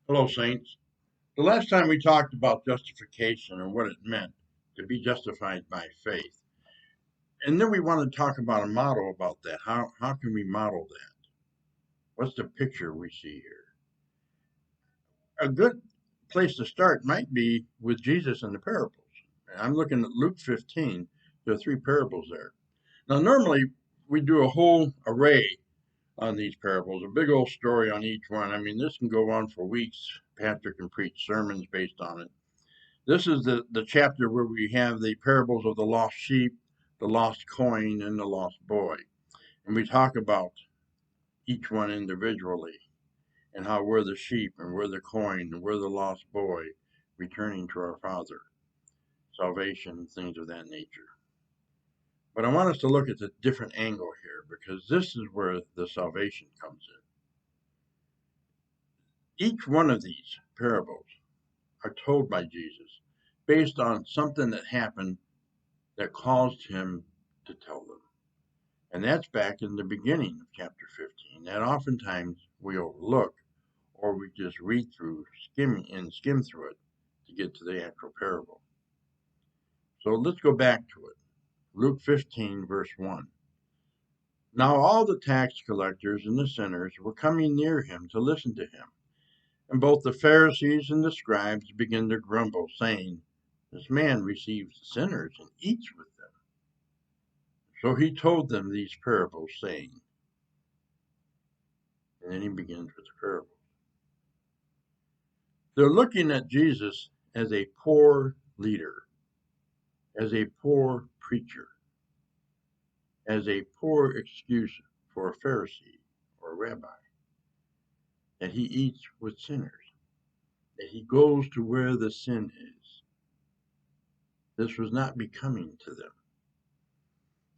Hello, Saints. The last time we talked about justification and what it meant to be justified by faith. And then we want to talk about a model about that. How can we model that? What's the picture we see here? A good place to start might be with Jesus and the parables. I'm looking at Luke 15. There are three parables there. Now, normally we do a whole array on these parables, a big old story on each one. I mean, this can go on for weeks. Pastor can preach sermons based on it. This is the chapter where we have the parables of the lost sheep, the lost coin, and the lost boy. And we talk about each one individually and how we're the sheep and we're the coin and we're the lost boy returning to our Father, salvation, things of that nature. But I want us to look at a different angle here because this is where the salvation comes in. Each one of these parables are told by Jesus based on something that happened that caused him to tell them. And that's back in the beginning of chapter 15. That oftentimes we overlook or we just read through, skim through it to get to the actual parable. So let's go back to it. Luke 15, verse 1. Now all the tax collectors and the sinners were coming near him to listen to him. And both the Pharisees and the scribes began to grumble, saying, This man receives sinners and eats with them. So he told them these parables, saying, and then he begins with the parable. They're looking at Jesus as a poor leader, as a poor preacher, as a poor excuse for a Pharisee or a rabbi, that he eats with sinners, that he goes to where the sin is. This was not becoming to them.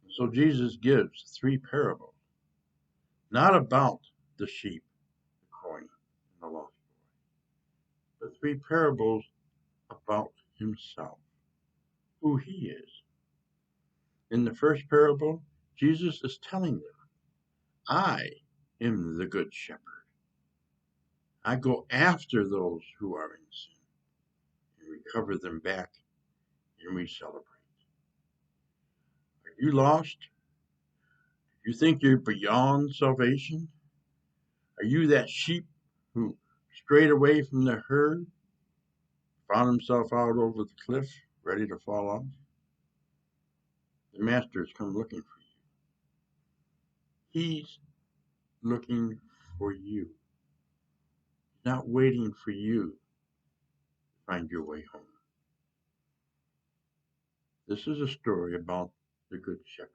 So Jesus gives three parables, not about the sheep, the coin, and the lost boy, but three parables about himself, who he is. In the first parable, Jesus is telling them, I am the good shepherd. I go after those who are in sin and recover them back, and we celebrate. Are you lost? You think you're beyond salvation? Are you that sheep who strayed away from the herd, found himself out over the cliff, ready to fall off? The master has come looking for you. He's looking for you, not waiting for you to find your way home. This is a story about the Good Shepherd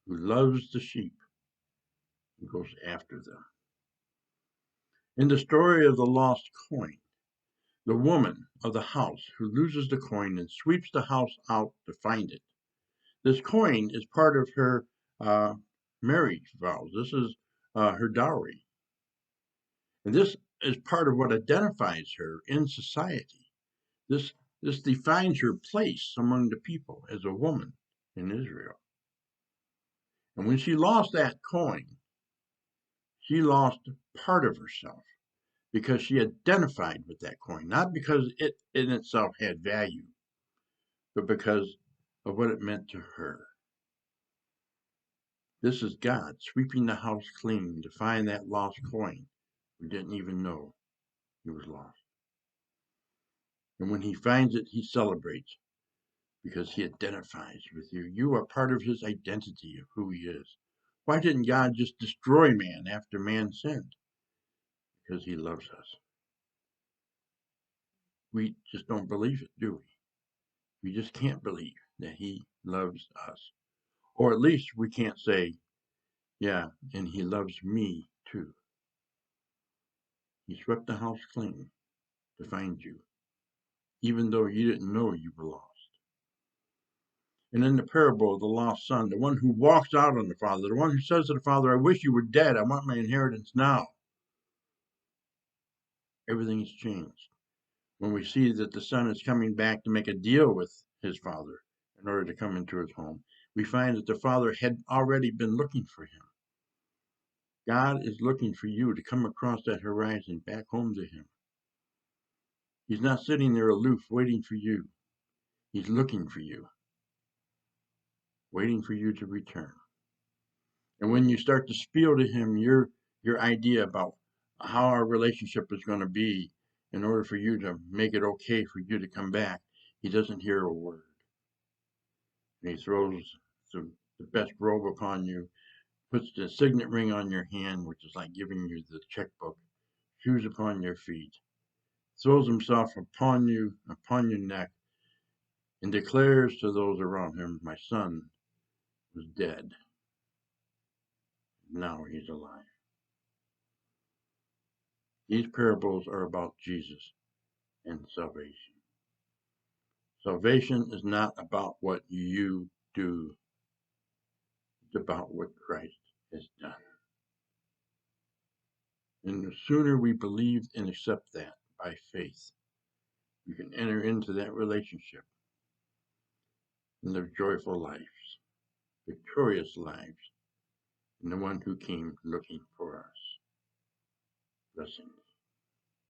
who loves the sheep and goes after them. In the story of the lost coin, the woman of the house who loses the coin and sweeps the house out to find it. This coin is part of her marriage vows. This is her dowry. And this is part of what identifies her in society. This defines her place among the people as a woman in Israel. And when she lost that coin, she lost part of herself because she identified with that coin, not because it in itself had value, but because of what it meant to her. This is God sweeping the house clean to find that lost coin we didn't even know it was lost. And when he finds it, he celebrates because he identifies with you. You are part of his identity of who he is. Why didn't God just destroy man after man sinned? Because he loves us. We just don't believe it, do we? We just can't believe that he loves us. Or at least we can't say, yeah, and he loves me too. He swept the house clean to find you, even though you didn't know you were lost. And in the parable of the lost son, the one who walks out on the father, the one who says to the father, I wish you were dead, I want my inheritance now. Everything has changed. When we see that the son is coming back to make a deal with his father in order to come into his home, we find that the father had already been looking for him. God is looking for you to come across that horizon back home to Him. He's not sitting there aloof waiting for you. He's looking for you, waiting for you to return. And when you start to spiel to Him your idea about how our relationship is going to be in order for you to make it okay for you to come back, He doesn't hear a word. And He throws the best robe upon you, puts the signet ring on your hand, which is like giving you the checkbook, shoes upon your feet, throws Himself upon your neck, and declares to those around Him, my son was dead. Now he's alive. These parables are about Jesus and salvation. Salvation is not about what you do. It's about what Christ has done. And the sooner we believe and accept that by faith, we can enter into that relationship and live joyful lives, victorious lives, in the one who came looking for us. Blessings.